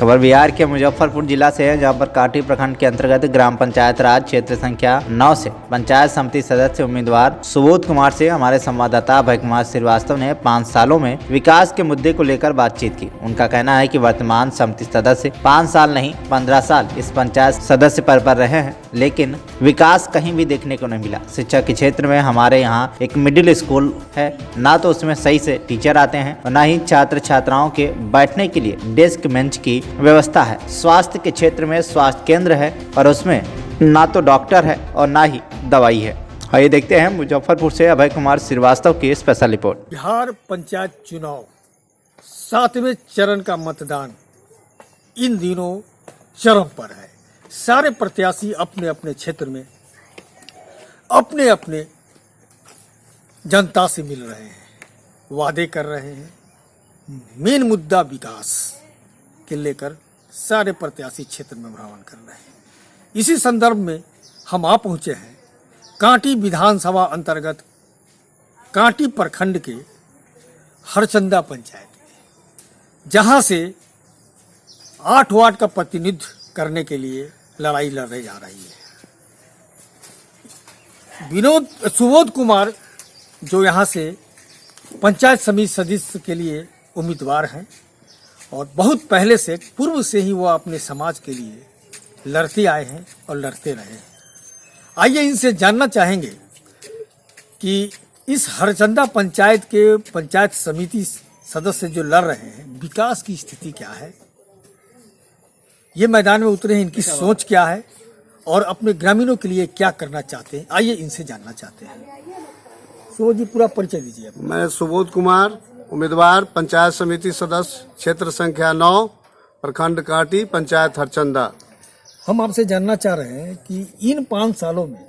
खबर बिहार के मुजफ्फरपुर जिला से है, जहां पर काटी प्रखंड के अंतर्गत ग्राम पंचायत राज क्षेत्र संख्या 9 से पंचायत समिति सदस्य उम्मीदवार सुबोध कुमार से हमारे संवाददाता अभय कुमार श्रीवास्तव ने 5 सालों में विकास के मुद्दे को लेकर बातचीत की। उनका कहना है कि वर्तमान समिति सदस्य 5 साल नहीं 15 साल इस पंचायत सदस्य पद पर रहे हैं, लेकिन विकास कहीं भी देखने को नहीं मिला। शिक्षा के क्षेत्र में हमारे यहाँ एक मिडिल स्कूल है, ना तो उसमें सही से टीचर आते हैं और न ही छात्र छात्राओं के बैठने के लिए डेस्क बेंच की व्यवस्था है। स्वास्थ्य के क्षेत्र में स्वास्थ्य केंद्र है और उसमें ना तो डॉक्टर है और ना ही दवाई है। आइए देखते हैं मुजफ्फरपुर से अभय कुमार श्रीवास्तव की स्पेशल रिपोर्ट। बिहार पंचायत चुनाव 7वें चरण का मतदान इन दिनों चरम पर है। सारे प्रत्याशी अपने अपने क्षेत्र में अपने अपने जनता से मिल रहे हैं, वादे कर रहे हैं। मेन मुद्दा विकास के लेकर सारे प्रत्याशी क्षेत्र में भ्रमण कर रहे हैं। इसी संदर्भ में हम आ पहुंचे हैं कांटी विधानसभा अंतर्गत कांटी प्रखंड के हरचंदा पंचायत में, जहां से 8 वार्ड का प्रतिनिधित्व करने के लिए लड़ाई लड़ने जा रही है। सुबोध कुमार जो यहाँ से पंचायत समिति सदस्य के लिए उम्मीदवार हैं और बहुत पहले से पूर्व से ही वो अपने समाज के लिए लड़ते आए हैं और लड़ते रहे हैं। आइए इनसे जानना चाहेंगे कि इस हरचंदा पंचायत के पंचायत समिति सदस्य जो लड़ रहे हैं, विकास की स्थिति क्या है, ये मैदान में उतरे हैं, इनकी सोच क्या है और अपने ग्रामीणों के लिए क्या करना चाहते हैं। आइए इनसे जानना चाहते हैं। सुबोध जी, पूरा परिचय दीजिए। मैं सुबोध कुमार, उम्मीदवार पंचायत समिति सदस्य क्षेत्र संख्या 9 प्रखंड काटी पंचायत हरचंदा। हम आपसे जानना चाह रहे हैं कि इन 5 सालों में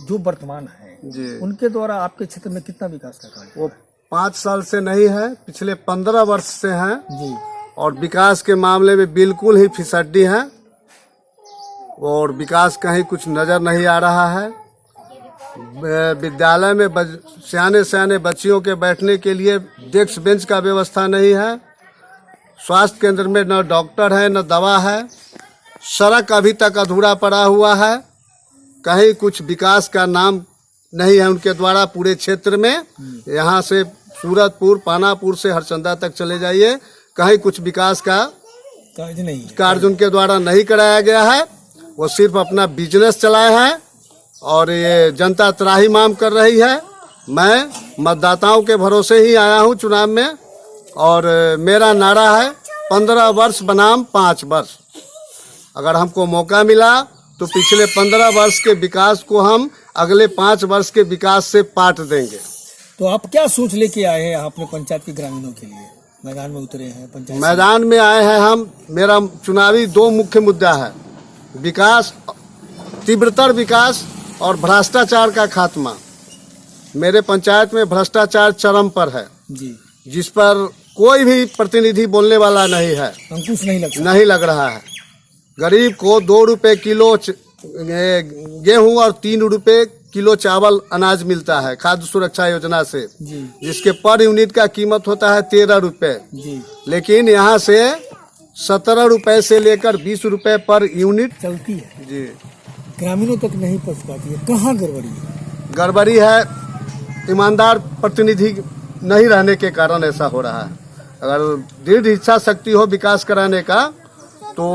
जो वर्तमान है जी, उनके द्वारा आपके क्षेत्र में कितना विकास का कार्य? वो 5 साल से नहीं है, पिछले 15 वर्ष से हैं जी। और विकास के मामले में बिल्कुल ही फिसड्डी है और विकास कहीं कुछ नजर नहीं आ रहा है। विद्यालय में सियाने बच्चियों के बैठने के लिए डेस्क बेंच का व्यवस्था नहीं है। स्वास्थ्य केंद्र में न डॉक्टर है न दवा है। सड़क अभी तक अधूरा पड़ा हुआ है। कहीं कुछ विकास का नाम नहीं है उनके द्वारा पूरे क्षेत्र में। यहाँ से सूरतपुर पानापुर से हरचंदा तक चले जाइए, कहीं कुछ विकास का कार्य उनके द्वारा नहीं कराया गया है। वो सिर्फ अपना बिजनेस चलाए हैं और ये जनता त्राही माम कर रही है। मैं मतदाताओं के भरोसे ही आया हूँ चुनाव में और मेरा नारा है 15 वर्ष बनाम 5 वर्ष। अगर हमको मौका मिला तो पिछले 15 वर्ष के विकास को हम अगले 5 वर्ष के विकास से पाट देंगे। तो आप क्या सोच लेके आए हैं अपने पंचायत के ग्रामीणों के लिए? मैदान में उतरे हैं, पंचायत मैदान में आए हैं हम। मेरा चुनावी 2 मुख्य मुद्दा है, विकास, तीव्रतर विकास और भ्रष्टाचार का खात्मा। मेरे पंचायत में भ्रष्टाचार चरम पर है जी, जिस पर कोई भी प्रतिनिधि बोलने वाला नहीं है, अंकुश नहीं लग रहा है। गरीब को 2 रुपए किलो गेहूं और 3 रुपए किलो चावल अनाज मिलता है खाद्य सुरक्षा योजना से जी, जिसके पर यूनिट का कीमत होता है 13 रुपए जी, लेकिन यहाँ से 17 रुपए से लेकर 20 रुपए पर यूनिट चलती है जी, ग्रामीणों तक नहीं पहुँच पाती है। कहाँ गड़बड़ी है? गड़बड़ी है, ईमानदार प्रतिनिधि नहीं रहने के कारण ऐसा हो रहा है। अगर दृढ़ इच्छा शक्ति हो विकास कराने का तो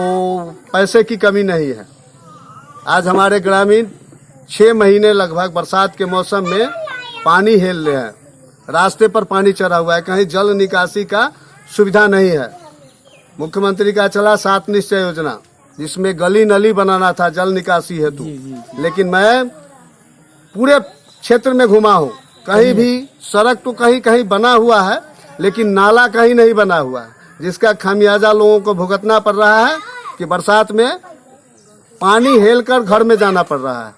पैसे की कमी नहीं है। आज हमारे ग्रामीण 6 महीने लगभग बरसात के मौसम में पानी हेल रहे हैं, रास्ते पर पानी चढ़ा हुआ है, कहीं जल निकासी का सुविधा नहीं है। मुख्यमंत्री का चला 7 निश्चय योजना जिसमें गली नली बनाना था जल निकासी हेतु, लेकिन मैं पूरे क्षेत्र में घुमा हूँ, कहीं भी सड़क तो कहीं कहीं बना हुआ है लेकिन नाला कहीं नहीं बना हुआ है, जिसका खामियाजा लोगों को भुगतना पड़ रहा है कि बरसात में पानी हेल कर घर में जाना पड़ रहा है।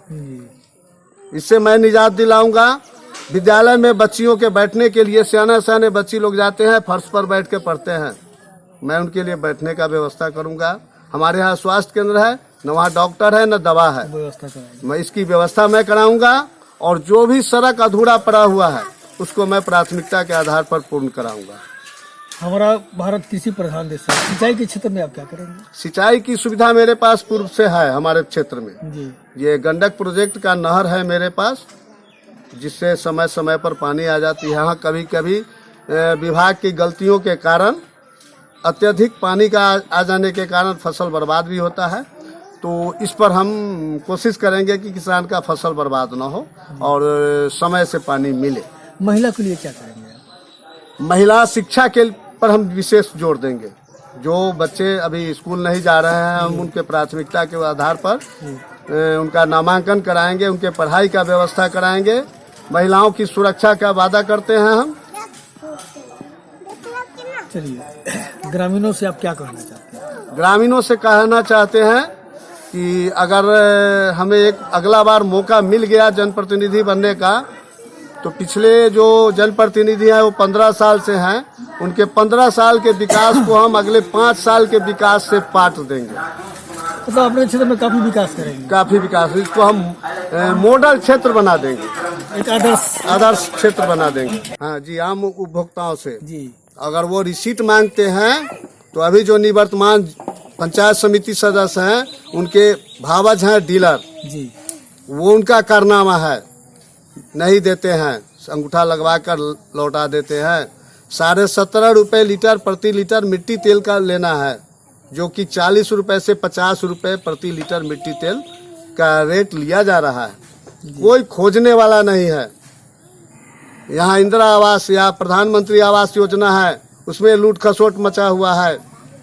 इससे मैं निजात दिलाऊंगा। विद्यालय में बच्चियों के बैठने के लिए सियाने बच्ची लोग जाते हैं, फर्श पर बैठ के पढ़ते हैं, मैं उनके लिए बैठने का व्यवस्था करूंगा। हमारे यहाँ स्वास्थ्य केंद्र है, न वहाँ डॉक्टर है न दवा है, मैं इसकी व्यवस्था मैं कराऊंगा और जो भी सड़क अधूरा पड़ा हुआ है उसको मैं प्राथमिकता के आधार पर पूर्ण कराऊंगा। हमारा भारत कृषि प्रधान देश है, सिंचाई के क्षेत्र में आप क्या करेंगे? सिंचाई की सुविधा मेरे पास पूर्व से है हमारे क्षेत्र में। जी ये गंडक प्रोजेक्ट का नहर है मेरे पास, जिससे समय समय पर पानी आ जाती है। हाँ, कभी कभी विभाग की गलतियों के कारण अत्यधिक पानी का आ जाने के कारण फसल बर्बाद भी होता है। तो इस पर हम कोशिश करेंगे कि किसान का फसल बर्बाद ना हो और समय से पानी मिले। महिला के लिए क्या करेंगे आप? महिला शिक्षा के पर हम विशेष जोर देंगे। जो बच्चे अभी स्कूल नहीं जा रहे हैं, हम उनके प्राथमिकता के आधार पर उनका नामांकन कराएंगे, उनके पढ़ाई का व्यवस्था कराएंगे। महिलाओं की सुरक्षा का वादा करते हैं हम। चलिए, ग्रामीणों से आप क्या कहना चाहते हैं? ग्रामीणों से कहना चाहते हैं कि अगर हमें एक अगला बार मौका मिल गया जनप्रतिनिधि बनने का, तो पिछले जो जनप्रतिनिधि हैं वो 15 साल से हैं, उनके 15 साल के विकास को हम अगले 5 साल के विकास से पाट देंगे। मतलब अपने क्षेत्र में काफी विकास करेंगे। काफी विकास, इसको हम मॉडल क्षेत्र बना देंगे, एक आदर्श क्षेत्र बना देंगे। हाँ जी, आम उपभोक्ताओं से जी अगर वो रिसीट मांगते हैं तो अभी जो निवर्तमान पंचायत समिति सदस्य हैं, उनके भावज हैं डीलर, जी वो उनका कारनामा है, नहीं देते हैं, अंगूठा लगवा कर लौटा देते हैं। 17.5 रुपये लीटर प्रति लीटर मिट्टी तेल का लेना है, जो कि 40 रुपये से 50 रुपये प्रति लीटर मिट्टी तेल का रेट लिया जा रहा है। कोई खोजने वाला नहीं है। यहाँ इंदिरा आवास या प्रधानमंत्री आवास योजना है, उसमें लूट खसोट मचा हुआ है।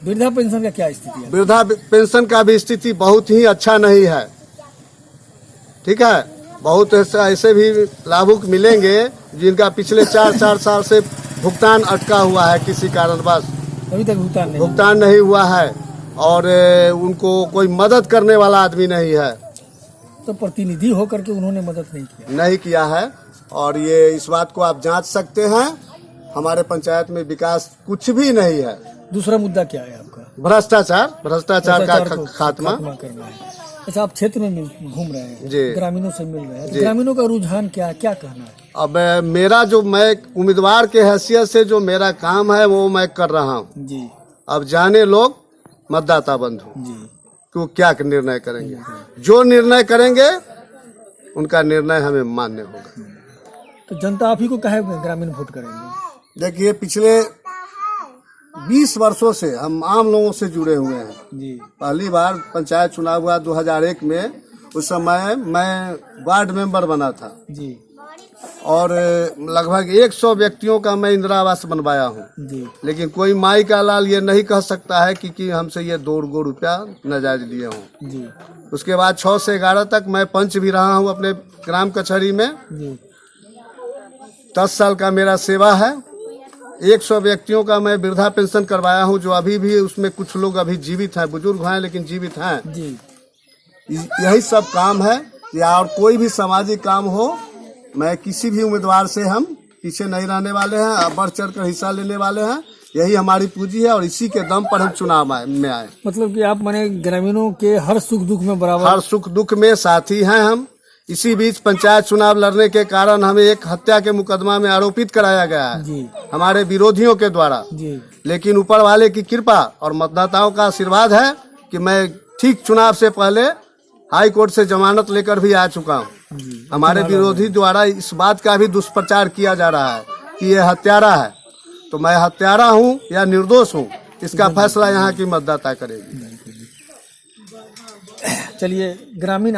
वृद्धा पेंशन का क्या स्थिति है? वृद्धा पेंशन का भी स्थिति बहुत ही अच्छा नहीं है। ठीक है, बहुत ऐसे भी लाभुक मिलेंगे जिनका पिछले 4 साल से भुगतान अटका हुआ है, किसी कारणवश अभी तक भुगतान नहीं हुआ है और उनको कोई मदद करने वाला आदमी नहीं है। तो प्रतिनिधि होकर के उन्होंने मदद नहीं किया है। और ये इस बात को आप जांच सकते हैं, हमारे पंचायत में विकास कुछ भी नहीं है। दूसरा मुद्दा क्या है आपका? भ्रष्टाचार का खात्मा करना है। अच्छा, आप क्षेत्र में घूम रहे हैं जी, ग्रामीणों से मिल रहे हैं, ग्रामीणों का रुझान क्या कहना है? अब मेरा जो मैं उम्मीदवार के हैसियत से जो मेरा काम है वो मैं कर रहा हूँ जी। अब जाने लोग मतदाता बंधु जी तो क्या निर्णय करेंगे, जो निर्णय करेंगे उनका निर्णय हमें मान्य होगा। तो जनता आप ही को कहे ग्रामीण वोट करेंगे? देखिए, पिछले 20 वर्षों से हम आम लोगों से जुड़े हुए हैं जी। पहली बार पंचायत चुनाव हुआ 2001 में, उस समय मैं वार्ड मेंबर बना था जी। और लगभग 100 व्यक्तियों का मैं इंदिरा आवास बनवाया हूँ जी। लेकिन कोई माई का लाल ये नहीं कह सकता है कि हमसे ये 2 रुपया नाजायज लिए हों जी। उसके बाद 6 से 11 तक मैं पंच भी रहा हूँ अपने ग्राम कचहरी में जी। 10 साल का मेरा सेवा है। 100 व्यक्तियों का मैं वृद्धा पेंशन करवाया हूँ, जो अभी भी उसमें कुछ लोग अभी जीवित हैं, बुजुर्ग हैं लेकिन जीवित हैं जी। यही सब काम है। या और कोई भी सामाजिक काम हो, मैं किसी भी उम्मीदवार से हम पीछे नहीं रहने वाले हैं, बढ़ चढ़ कर हिस्सा लेने वाले हैं। यही हमारी पूंजी है और इसी के दम पर हम चुनाव में आए। मतलब कि आप माने ग्रामीणों के हर सुख दुख में बराबर, हर सुख दुख में साथी हैं हम। इसी बीच पंचायत चुनाव लड़ने के कारण हमें एक हत्या के मुकदमा में आरोपित कराया गया है जी। हमारे विरोधियों के द्वारा जी। लेकिन ऊपर वाले की कृपा और मतदाताओं का आशीर्वाद है कि मैं ठीक चुनाव से पहले हाई कोर्ट से जमानत लेकर भी आ चुका हूँ। हमारे विरोधी द्वारा इस बात का भी दुष्प्रचार किया जा रहा है कि ये हत्यारा है, तो मैं हत्यारा हूँ या निर्दोष हूँ, इसका फैसला यहाँ की मतदाता करेगी। चलिए, ग्रामीण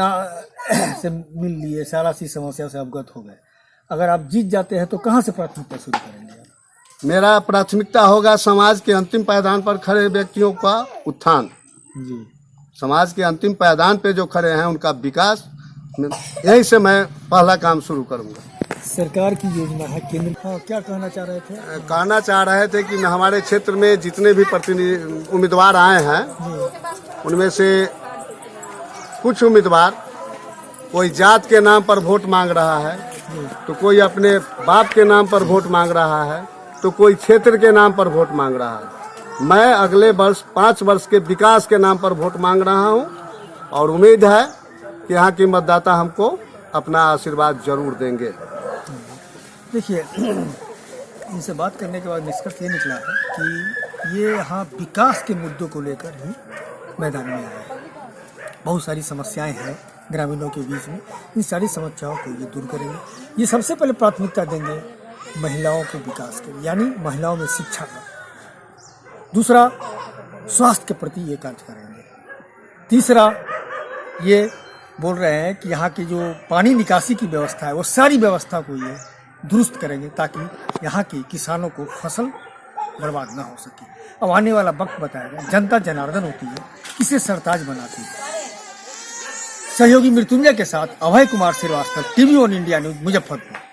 से मिल लिए, सारा सी समस्या से अवगत हो गए। अगर आप जीत जाते हैं तो कहाँ से प्राथमिकता शुरू करेंगे? मेरा प्राथमिकता होगा समाज के अंतिम पायदान पर खड़े व्यक्तियों का उत्थान। जी। समाज के अंतिम पायदान पे जो खड़े हैं उनका विकास, यही से मैं पहला काम शुरू करूंगा। सरकार की योजना है केंद्र। हाँ, क्या कहना चाह रहे थे? कहना चाह रहे थे कि हमारे क्षेत्र में जितने भी प्रतिनिधि उम्मीदवार आए हैं उनमें से कुछ उम्मीदवार कोई जात के नाम पर वोट मांग रहा है, तो कोई अपने बाप के नाम पर वोट मांग रहा है, तो कोई क्षेत्र के नाम पर वोट मांग रहा है। मैं अगले वर्ष 5 वर्ष के विकास के नाम पर वोट मांग रहा हूं और उम्मीद है कि यहाँ की मतदाता हमको अपना आशीर्वाद जरूर देंगे। देखिए, इनसे बात करने के बाद निष्कर्ष ये निकला है कि ये यहाँ विकास के मुद्दों को लेकर ही मैदान में आए हैं। बहुत सारी समस्याएं हैं ग्रामीणों के बीच में, इन सारी समस्याओं को ये दूर करेंगे। ये सबसे पहले प्राथमिकता देंगे महिलाओं के विकास के लिए, यानी महिलाओं में शिक्षा का। दूसरा, स्वास्थ्य के प्रति ये कार्य करेंगे। तीसरा, ये बोल रहे हैं कि यहाँ की जो पानी निकासी की व्यवस्था है वो सारी व्यवस्था को ये दुरुस्त करेंगे ताकि यहाँ के किसानों को फसल बर्बाद ना हो सके। अब आने वाला वक्त बताएगा, जनता जनार्दन होती है, किसे सरताज बनाती है। सहयोगी मृत्युंजय के साथ Abhay Kumar Srivastava, TV on India news, Muzaffarpur.